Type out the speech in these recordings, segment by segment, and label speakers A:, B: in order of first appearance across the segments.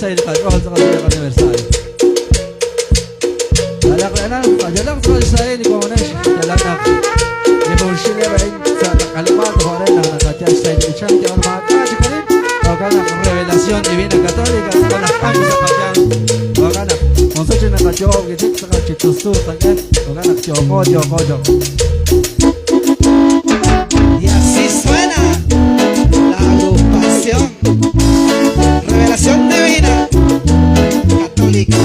A: sa ilikadol sa kanyang aniversario. Alak na lang, kajalang sa ni Konesh, talaga. Di mo siya rin sa nakalipat ko rin na nakatiyas sa ilichan kaya ormahat na si Karin. Huwag na revelasyon divina católica sa nakami sa kanyang. Huwag na, kung sa siya nakatiyog, itik sa kachitustu, tangan. Huwag na, tiyoko.
B: Y así suena la agrupación Revelación Divina Católica.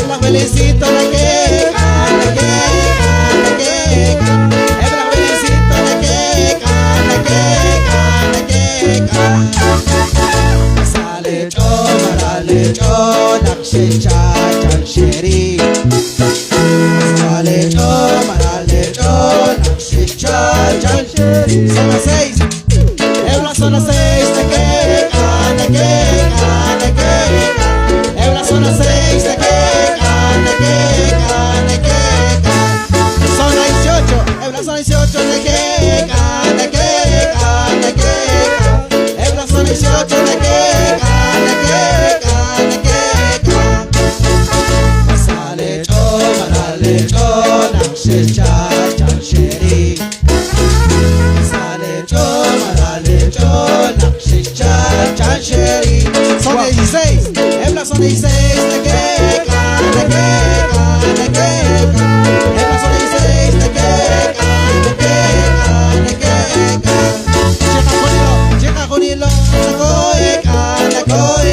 B: La felicito la queca, la felicito la queca. Sale chon, akshicha, chancheri. Sale chon, akshicha, chancheri. Son las 6, son las 6 de queca. Son las 6 de queca. Son las 18, son 18 de queca. Son 18 de queca. Sale chon, akshicha, chancheri. Sale chon, akshicha, chancheri. Son 16, son 16 de queca. Son 16 de queca. Checa con hilo, la coeca.